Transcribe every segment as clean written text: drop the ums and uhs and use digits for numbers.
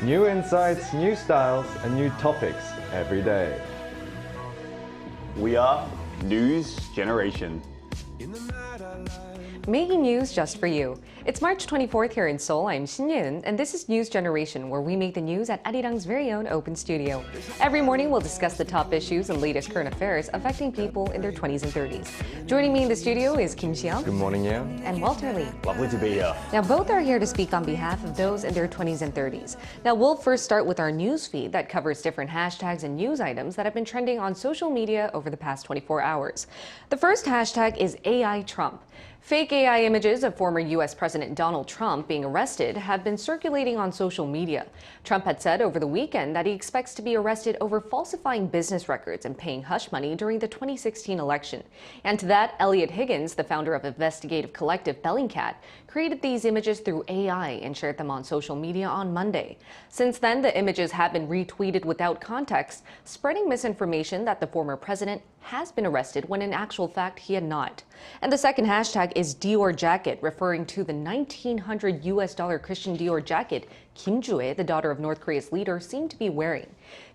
New insights, new styles, and new topics every day. We are News Generation. Making news just for you. It's March 24th here in Seoul. I'm Shin-Yun, and this is News Generation, where we make the news at Arirang's very own open studio. Every morning, we'll discuss the top issues and latest current affairs affecting people in their 20s and 30s. Joining me in the studio is Kim Xiang. Good morning, yeah. And Walter Lee. Lovely to be here. Now, both are here to speak on behalf of those in their 20s and 30s. Now, we'll first start with our news feed that covers different hashtags and news items that have been trending on social media over the past 24 hours. The first hashtag is AI Trump. Fake AI images of former U.S. President Donald Trump being arrested have been circulating on social media. Trump had said over the weekend that he expects to be arrested over falsifying business records and paying hush money during the 2016 election. And to that, Elliot Higgins, the founder of investigative collective Bellingcat, created these images through AI and shared them on social media on Monday. Since then, the images have been retweeted without context, spreading misinformation that the former president has been arrested when in actual fact he had not. And the second hashtag is Dior jacket, referring to the $1,900 Christian Dior jacket Kim Joo-ae, the daughter of North Korea's leader, seemed to be wearing.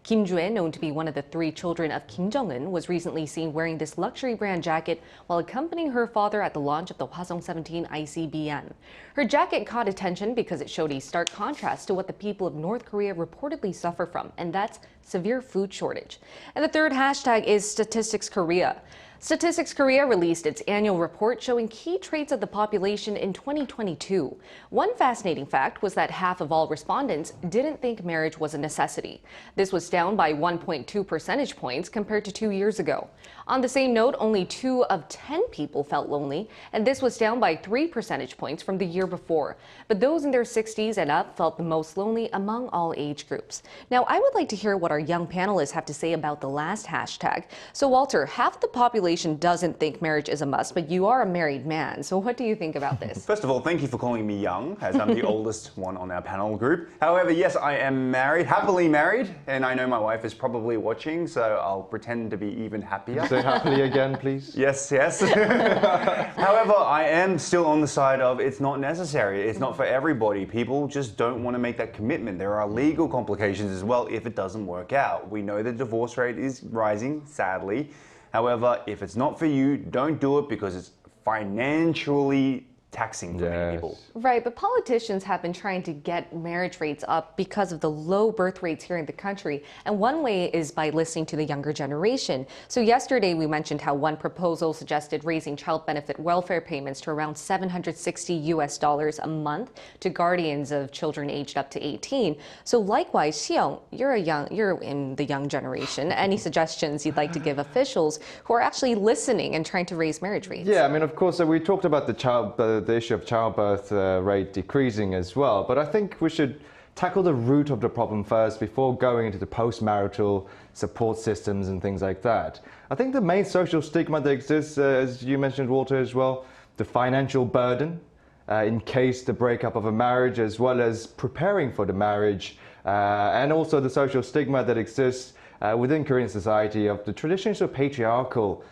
Kim Joo-ae, known to be one of the 3 children of Kim Jong-un, was recently seen wearing this luxury brand jacket while accompanying her father at the launch of the Hwasong 17 ICBM. Her jacket caught attention because it showed a stark contrast to what the people of North Korea reportedly suffer from, and that's severe food shortage. And the third hashtag is Statistics Korea. Statistics Korea released its annual report showing key traits of the population in 2022. One fascinating fact was that half of all respondents didn't think marriage was a necessity. This was down by 1.2 percentage points compared to 2 years ago. On the same note, only 2 of 10 people felt lonely, and this was down by 3 percentage points from the year before. But those in their 60s and up felt the most lonely among all age groups. Now, I would like to hear what our young panelists have to say about the last hashtag. So, Walter, half the population doesn't think marriage is a must, but you are a married man. So what do you think about this? First of all, thank you for calling me young, as I'm the oldest one on our panel group. However, yes, I am married, happily married, and I know my wife is probably watching, so I'll pretend to be even happier. Say happily again, please. Yes, yes. However, I am still on the side of it's not necessary. It's not for everybody. People just don't want to make that commitment. There are legal complications as well if it doesn't work out. We know the divorce rate is rising, sadly. However, if it's not for you, don't do it because it's financially taxing for many people. Right, but politicians have been trying to get marriage rates up because of the low birth rates here in the country. And one way is by listening to the younger generation. So yesterday we mentioned how one proposal suggested raising child benefit welfare payments to around $760 a month to guardians of children aged up to 18. So likewise, Xiong, you're in the young generation. Any suggestions you'd like to give officials who are actually listening and trying to raise marriage rates? Yeah, I mean, of course, we talked about the issue of childbirth rate decreasing as well, but I think we should tackle the root of the problem first before going into the post-marital support systems and things like that. I think the main social stigma that exists, as you mentioned, Walter, as well, the financial burden in case the breakup of a marriage, as well as preparing for the marriage, and also the social stigma that exists within Korean society of the traditions of patriarchal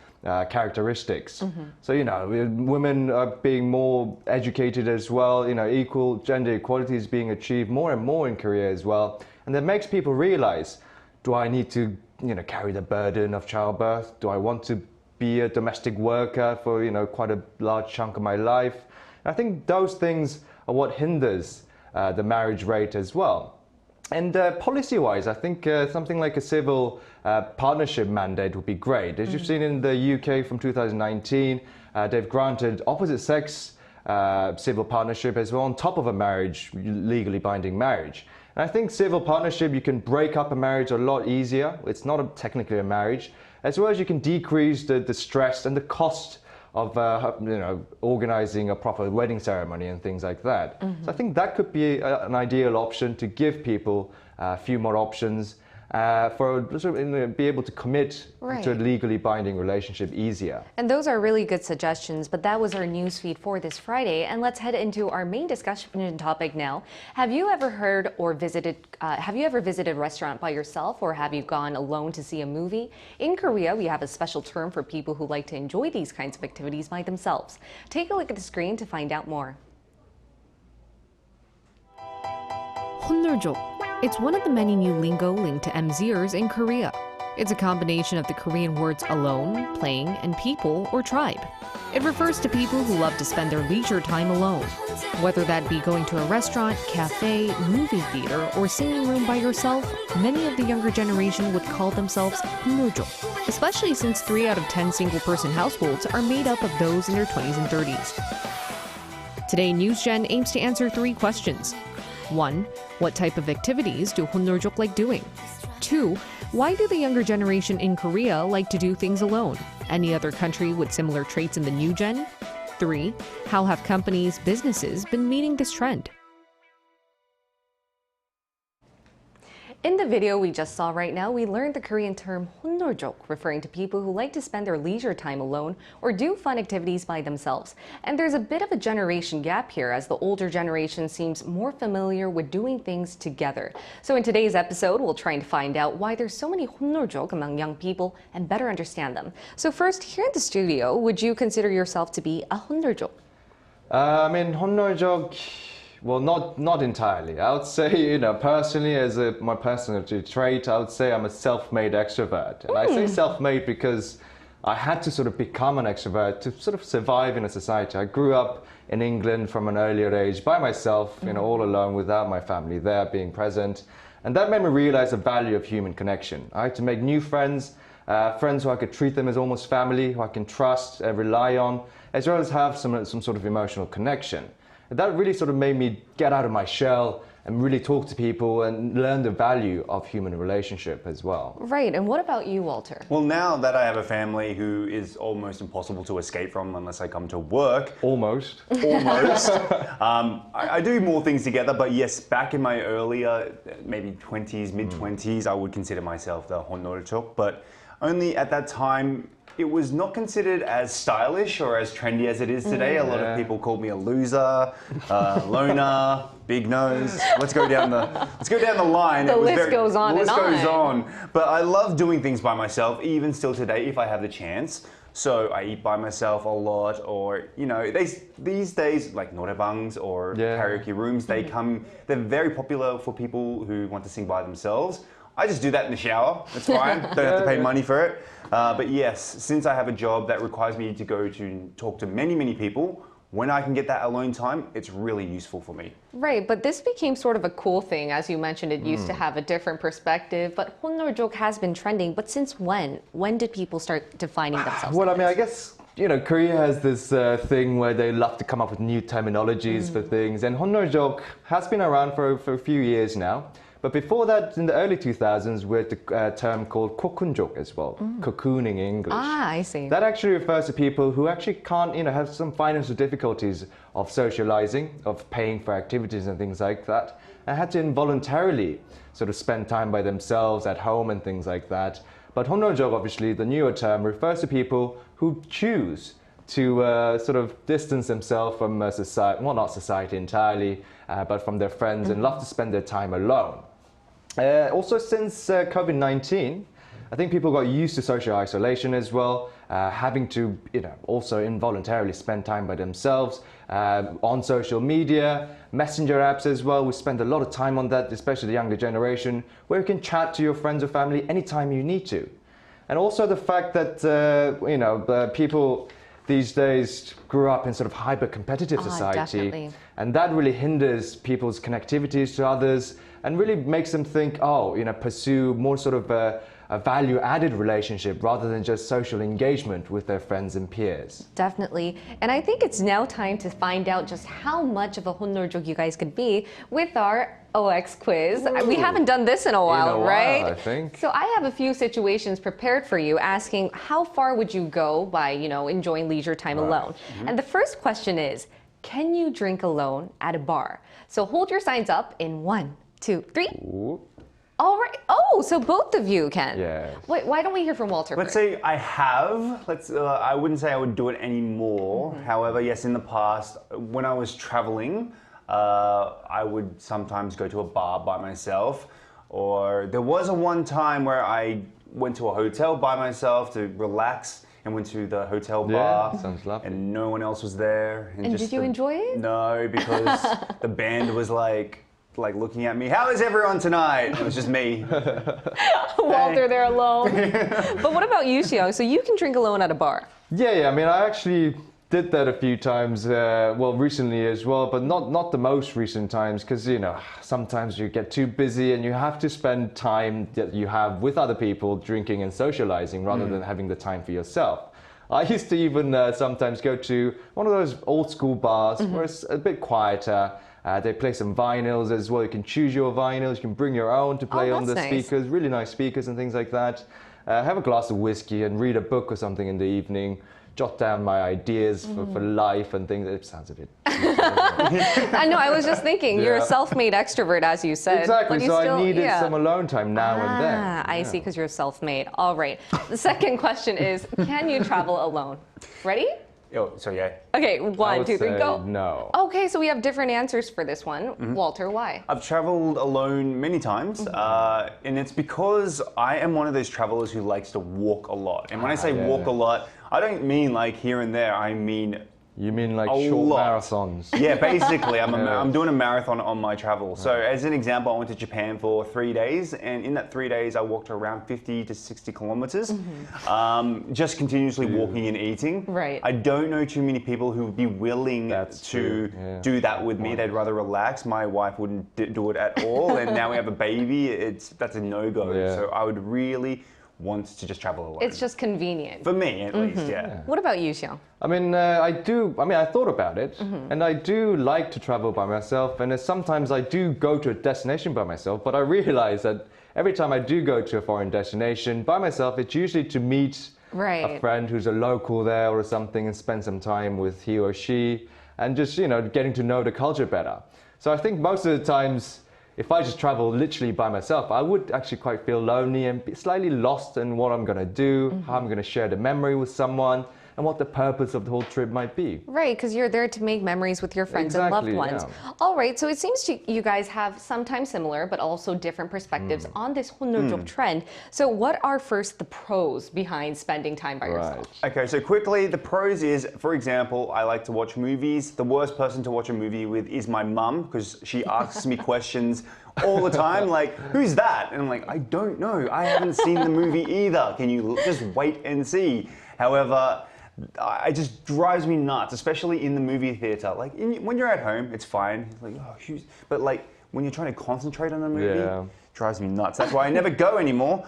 characteristics. So, women are being more educated as well, equal gender equality is being achieved more and more in Korea as well. And that makes people realize, do I need to, carry the burden of childbirth? Do I want to be a domestic worker for, quite a large chunk of my life? And I think those things are what hinders the marriage rate as well. And policy-wise, I think something like a civil partnership mandate would be great. As you've seen in the UK from 2019, they've granted opposite-sex civil partnership as well on top of a marriage, legally binding marriage. And I think civil partnership, you can break up a marriage a lot easier. It's not technically a marriage. As well as you can decrease the stress and the cost of organizing a proper wedding ceremony and things like that. So I think that could be an ideal option to give people a few more options be able to commit to a legally binding relationship easier. And those are really good suggestions, but that was our news feed for this Friday. And let's head into our main discussion topic now. Have you ever visited a restaurant by yourself, or have you gone alone to see a movie? In Korea, we have a special term for people who like to enjoy these kinds of activities by themselves. Take a look at the screen to find out more. 혼놀족. It's one of the many new lingo linked to MZers in Korea. It's a combination of the Korean words alone, playing, and people or tribe. It refers to people who love to spend their leisure time alone. Whether that be going to a restaurant, cafe, movie theater, or singing room by yourself, many of the younger generation would call themselves 혼놀족, especially since 3 out of 10 single-person households are made up of those in their 20s and 30s. Today, NewsGen aims to answer 3 questions. 1. What type of activities do 혼놀족 like doing? 2. Why do the younger generation in Korea like to do things alone? Any other country with similar traits in the new gen? 3. How have companies, businesses been meeting this trend? In the video we just saw right now, we learned the Korean term 혼놀족, referring to people who like to spend their leisure time alone or do fun activities by themselves. And there's a bit of a generation gap here, as the older generation seems more familiar with doing things together. So in today's episode, we'll try and find out why there's so many 혼놀족 among young people and better understand them. So first, here in the studio, would you consider yourself to be a 혼놀족? I mean, 혼놀족, well, not entirely. I would say, personally, as my personality trait, I would say I'm a self-made extrovert. And I say self-made because I had to sort of become an extrovert to sort of survive in a society. I grew up in England from an earlier age by myself, all alone without my family there being present. And that made me realize the value of human connection. I had to make new friends, friends who I could treat them as almost family, who I can trust and rely on, as well as have some sort of emotional connection. That really sort of made me get out of my shell and really talk to people and learn the value of human relationship as well. Right, and what about you, Walter? Well, now that I have a family who is almost impossible to escape from unless I come to work. Almost. Almost. I do more things together, but yes, back in my earlier, maybe 20s, mid-20s, I would consider myself the 혼놀족, but only at that time, it was not considered as stylish or as trendy as it is today. A lot of people called me a loser, loner, big nose. Let's go down the line. The list goes on and on. The list goes on. But I love doing things by myself, even still today, if I have the chance. So I eat by myself a lot, or these days, like norebangs or karaoke rooms, they're very popular for people who want to sing by themselves. I just do that in the shower. It's fine. Don't have to pay money for it. But yes, since I have a job that requires me to go to talk to many, many people, when I can get that alone time, it's really useful for me. Right, but this became sort of a cool thing. As you mentioned, it used to have a different perspective, but 혼놀족 has been trending. But since when? When did people start defining themselves? Well, I mean, I guess, Korea has this thing where they love to come up with new terminologies for things. And 혼놀족 has been around for a few years now. But before that, in the early 2000s, we had the term called cocoon족 as well, cocooning in English. Ah, I see. That actually refers to people who actually can't, have some financial difficulties of socializing, of paying for activities and things like that, and had to involuntarily sort of spend time by themselves at home and things like that. But 혼놀족, obviously, the newer term, refers to people who choose to sort of distance themselves from society, well, not society entirely, but from their friends and love to spend their time alone. Also, since COVID-19, I think people got used to social isolation as well, having to, also involuntarily spend time by themselves on social media, messenger apps as well. We spend a lot of time on that, especially the younger generation, where you can chat to your friends or family anytime you need to. And also the fact that, people these days grew up in sort of hyper-competitive society. Definitely. And that really hinders people's connectivities to others and really makes them think, pursue more sort of a value-added relationship rather than just social engagement with their friends and peers. Definitely. And I think it's now time to find out just how much of a 혼놀족 you guys could be with our OX quiz. Ooh. We haven't done this in a while, right? I think. So I have a few situations prepared for you, asking how far would you go by, enjoying leisure time alone? And the first question is, can you drink alone at a bar? So hold your signs up in 1, 2, 3. Ooh. All right. Oh, so both of you can. Yes. Wait, why don't we hear from Walter Let's first? say I have. I wouldn't say I would do it anymore. However, yes, in the past, when I was traveling, I would sometimes go to a bar by myself. Or there was one time where I went to a hotel by myself to relax and went to the hotel bar. Yeah, sounds lovely. And no one else was there. And did you enjoy it? No, because the band was like like looking at me. How is everyone tonight? It was just me. Walter, they're alone. But what about you, Xiao? So you can drink alone at a bar. Yeah, I mean, I actually did that a few times, well, recently as well, but not the most recent times, because, you know, sometimes you get too busy and you have to spend time that you have with other people drinking and socializing rather than having the time for yourself. I used to even sometimes go to one of those old school bars where it's a bit quieter. They play some vinyls as well. You can choose your vinyls. You can bring your own to play on the speakers. Really nice speakers and things like that. Have a glass of whiskey and read a book or something in the evening. Jot down my ideas for life and things. It sounds a bit... I know, I was just thinking, you're a self-made extrovert, as you said. Exactly, But you so still, I needed some alone time now and then. I see, because you're self-made. All right. The second question is, can you travel alone? Ready? Oh, so yeah. Okay, I 1, would 2, 3, say go. no. Okay, so we have different answers for this one. Walter, why? I've traveled alone many times, and it's because I am one of those travelers who likes to walk a lot. And when I say walk a lot, I don't mean like here and there, I mean You mean like a short lot. marathons? Yeah, basically, I'm doing a marathon on my travel. So as an example, I went to Japan for 3 days, and in that 3 days, I walked around 50 to 60 kilometers, just continuously walking and eating. Right. I don't know too many people who would be willing to do that with me. They'd rather relax. My wife wouldn't do it at all, and now we have a baby. That's a no-go. Yeah. So I would really want to just travel alone. It's just convenient. For me, at least, yeah. What about you, Xiao? I mean, I thought about it, and I do like to travel by myself, and sometimes I do go to a destination by myself, but I realize that every time I do go to a foreign destination by myself, it's usually to meet a friend who's a local there or something and spend some time with he or she, and just, you know, getting to know the culture better. So I think most of the times, if I just travel literally by myself, I would actually quite feel lonely and be slightly lost in what I'm going to do, how I'm going to share the memory with someone, and what the purpose of the whole trip might be. Right, because you're there to make memories with your friends and loved ones. Yeah. All right, so it seems you guys have sometimes similar, but also different perspectives on this 혼혈족 trend. So what are first the pros behind spending time by yourself? Okay, so quickly, the pros is, for example, I like to watch movies. The worst person to watch a movie with is my mum, because she asks me questions all the time, like, who's that? And I'm like, I don't know. I haven't seen the movie either. Can you just wait and see? However, it just drives me nuts, especially in the movie theater. Like, when you're at home, it's fine. Like, oh, but like, when you're trying to concentrate on a movie, it drives me nuts. That's why I never go anymore.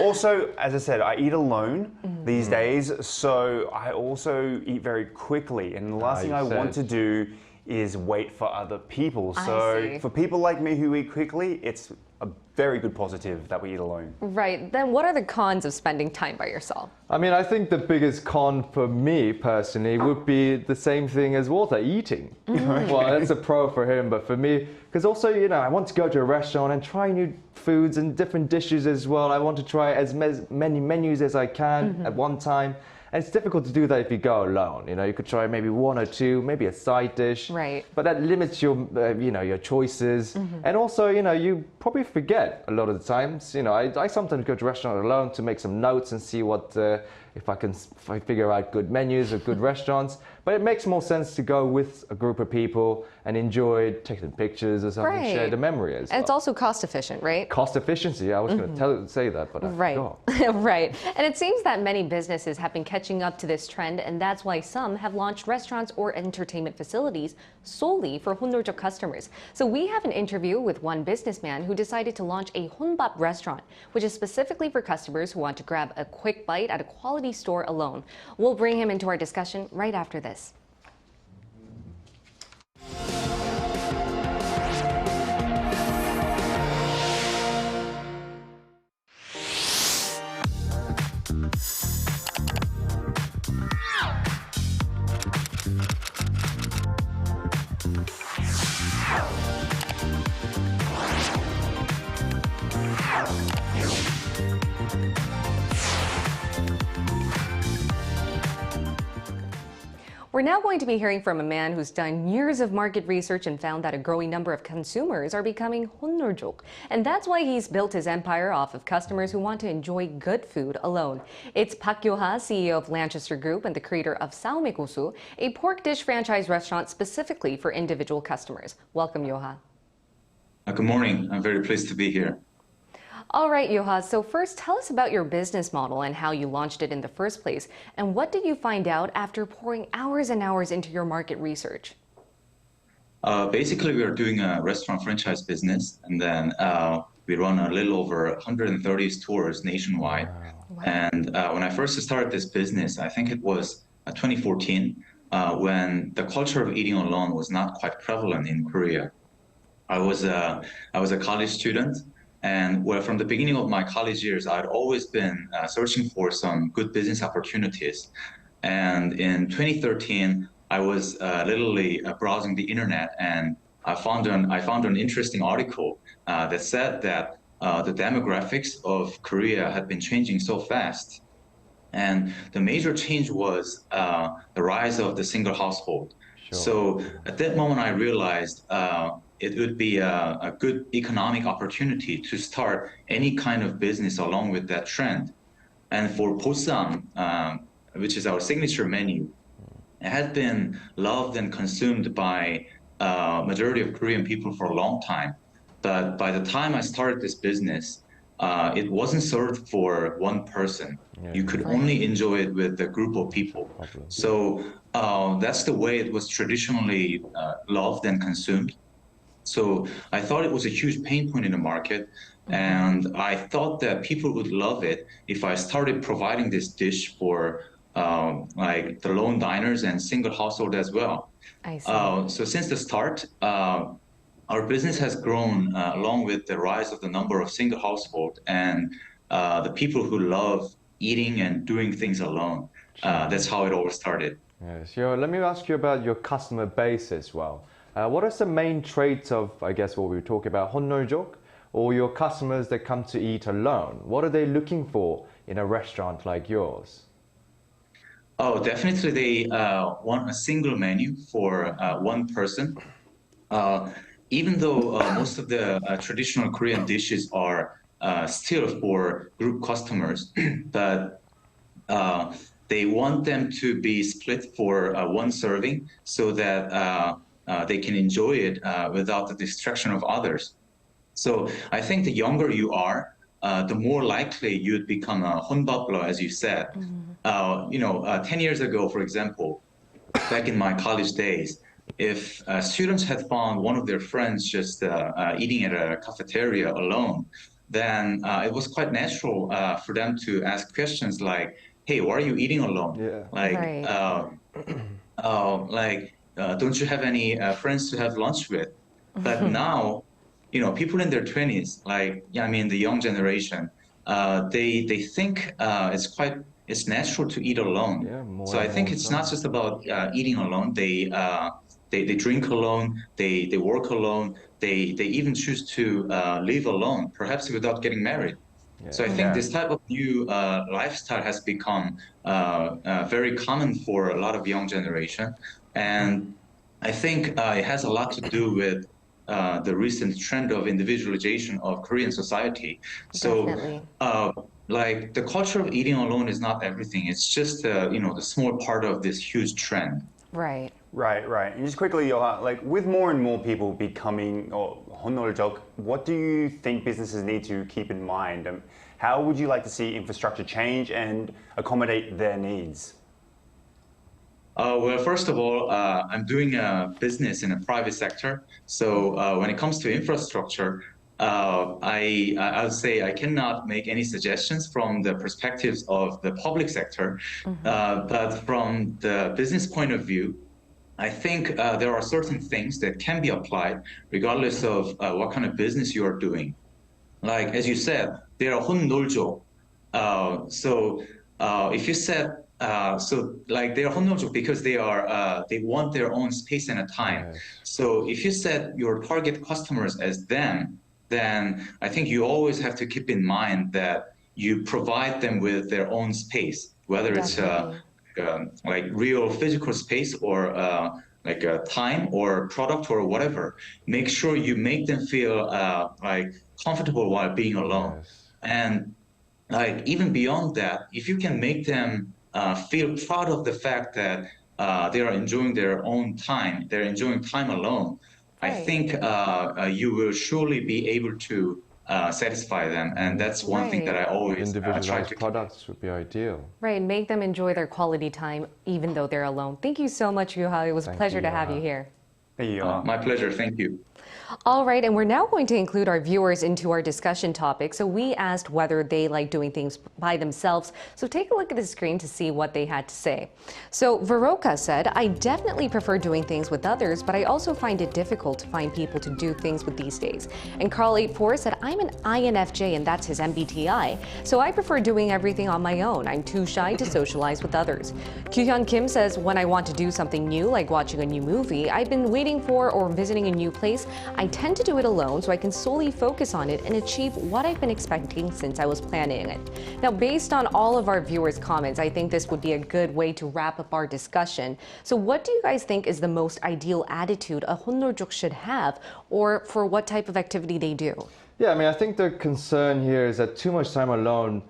Also, as I said, I eat alone these days, so I also eat very quickly. And the last thing I want to do is wait for other people. So for people like me who eat quickly, it's a very good positive that we eat alone. Right. Then what are the cons of spending time by yourself? I mean, I think the biggest con for me personally would be the same thing as Walter, eating. Well, that's a pro for him, but for me, because also, you know, I want to go to a restaurant and try new foods and different dishes as well. I want to try as many menus as I can at one time. And it's difficult to do that if you go alone. You know, you could try maybe 1 or 2, maybe a side dish. Right. But that limits your, you know, your choices. And also, you know, you probably forget a lot of the times. You know, I sometimes go to a restaurant alone to make some notes and see what, if I figure out good menus or good restaurants. But it makes more sense to go with a group of people and enjoy taking pictures or something, share the memory as well. And it's also cost efficient, right? Cost efficiency, I was going to say that, but I forgot. Right. And it seems that many businesses have been catching up to this trend, and that's why some have launched restaurants or entertainment facilities solely for 혼혈족 customers. So we have an interview with one businessman who decided to launch a 혼밥 restaurant, which is specifically for customers who want to grab a quick bite at a quality store alone. We'll bring him into our discussion right after this. We're now going to be hearing from a man who's done years of market research and found that a growing number of consumers are becoming 혼혈족. And that's why he's built his empire off of customers who want to enjoy good food alone. It's Park Yo-ha, CEO of Lanchester Group and the creator of Saomegosu, a pork dish franchise restaurant specifically for individual customers. Welcome, Yo-ha. Good morning. I'm very pleased to be here. All right, Yoha. So first, tell us about your business model and how you launched it in the first place. And what did you find out after pouring hours and hours into your market research? Basically, we are doing a restaurant franchise business, and then we run a little over 130 stores nationwide. Wow. And when I first started this business, I think it was 2014, when the culture of eating alone was not quite prevalent in Korea. I was a college student, and well, from the beginning of my college years, I'd always been searching for some good business opportunities. And in 2013, I was literally browsing the internet, and I found an interesting article that said that the demographics of Korea had been changing so fast. And the major change was the rise of the single household. Sure. So at that moment, I realized it would be a good economic opportunity to start any kind of business along with that trend. And for 보쌈, which is our signature menu, it has been loved and consumed by majority of Korean people for a long time. But by the time I started this business, it wasn't served for one person. Yeah. You could only enjoy it with a group of people. So that's the way it was traditionally loved and consumed. So I thought it was a huge pain point in the market, and I thought that people would love it if I started providing this dish for like the lone diners and single household as well. I see. So since the start, our business has grown along with the rise of the number of single household and the people who love eating and doing things alone. That's how it all started. Yes. Let me ask you about your customer base as well. What are some main traits of, I guess, what we were talking about, 혼놀족, or your customers that come to eat alone? What are they looking for in a restaurant like yours? Oh, definitely they want a single menu for one person. Even though most of the traditional Korean dishes are still for group customers, but they want them to be split for one serving so that they can enjoy it without the distraction of others. So I think the younger you are, the more likely you'd become a 혼밥러, as you said. 10 years ago, for example, back in my college days, if students had found one of their friends just eating at a cafeteria alone, then it was quite natural for them to ask questions like, "Hey, why are you eating alone? Yeah. Like, Right. don't you have any friends to have lunch with?" But now, people in their 20s, the young generation, they think it's natural to eat alone. Yeah, more So I and think more it's so. not just about eating alone. They drink alone. They work alone. They even choose to live alone, perhaps without getting married. So I think this type of new lifestyle has become very common for a lot of young generation, and I think it has a lot to do with the recent trend of individualization of Korean society. So, Definitely. the culture of eating alone is not everything. It's just the small part of this huge trend. Right. Right. And just quickly, Yoha, with more and more people becoming 혼놀족, what do you think businesses need to keep in mind? How would you like to see infrastructure change and accommodate their needs? Well, first of all, I'm doing a business in a private sector. So when it comes to infrastructure, I would say I cannot make any suggestions from the perspectives of the public sector. But from the business point of view, I think there are certain things that can be applied regardless of what kind of business you are doing. Like, as you said, they are 혼놀족. So if you said, they are 혼놀족 because they want their own space and a time. Yes. So if you set your target customers as them, then I think you always have to keep in mind that you provide them with their own space, whether it's like real physical space or like a time or product or whatever. Make sure you make them feel comfortable while being alone. Yes. And even beyond that, if you can make them feel proud of the fact that they are enjoying their own time, they're enjoying time alone, I think you will surely be able to satisfy them, and that's one thing that I always try Individualized to. products would be ideal. Right, make them enjoy their quality time even though they're alone. Thank you so much, Yuha. It was a Thank pleasure you, to have you Yuha. here. There you are. My pleasure. Thank you. All right, and we're now going to include our viewers into our discussion topic. So we asked whether they like doing things by themselves. So take a look at the screen to see what they had to say. So Veroka said, I definitely prefer doing things with others, but I also find it difficult to find people to do things with these days. And Carl84 said, I'm an INFJ and that's his MBTI. So I prefer doing everything on my own. I'm too shy to socialize with others. Kyuhyun Kim says, when I want to do something new, like watching a new movie I've been waiting for or visiting a new place, I tend to do it alone so I can solely focus on it and achieve what I've been expecting since I was planning it. Now, based on all of our viewers' comments, I think this would be a good way to wrap up our discussion. So what do you guys think is the most ideal attitude a Honnorjuk should have, or for what type of activity they do? Yeah, I mean, I think the concern here is that too much time alone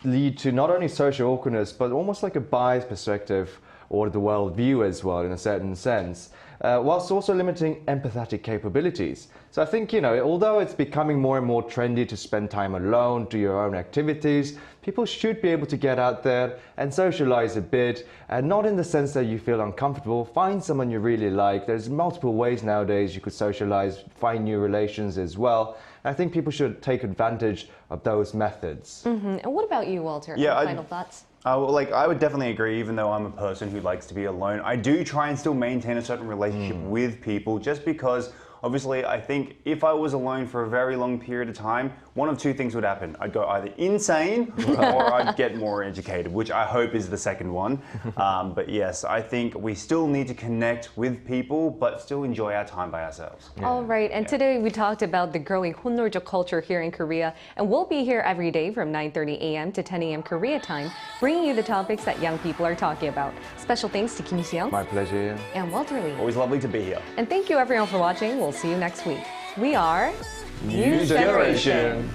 lead to not only social awkwardness, but almost like a biased perspective or the world view as well, in a certain sense, whilst also limiting empathetic capabilities. So I think, although it's becoming more and more trendy to spend time alone, do your own activities, people should be able to get out there and socialize a bit, and not in the sense that you feel uncomfortable. Find someone you really like. There's multiple ways nowadays you could socialize, find new relations as well. I think people should take advantage of those methods. And what about you, Walter? Yeah, Any final thoughts? I would definitely agree, even though I'm a person who likes to be alone. I do try and still maintain a certain relationship with people, just because obviously I think if I was alone for a very long period of time, one of two things would happen. I'd go either insane or I'd get more educated, which I hope is the second one. But yes, I think we still need to connect with people, but still enjoy our time by ourselves. All right, and today we talked about the growing Honnorjuk culture here in Korea, and we'll be here every day from 9:30 a.m. to 10 a.m. Korea time, bringing you the topics that young people are talking about. Special thanks to Kim Seong My pleasure. and Walter Lee. Always lovely to be here. And thank you everyone for watching. We'll see you next week. We are New Generation.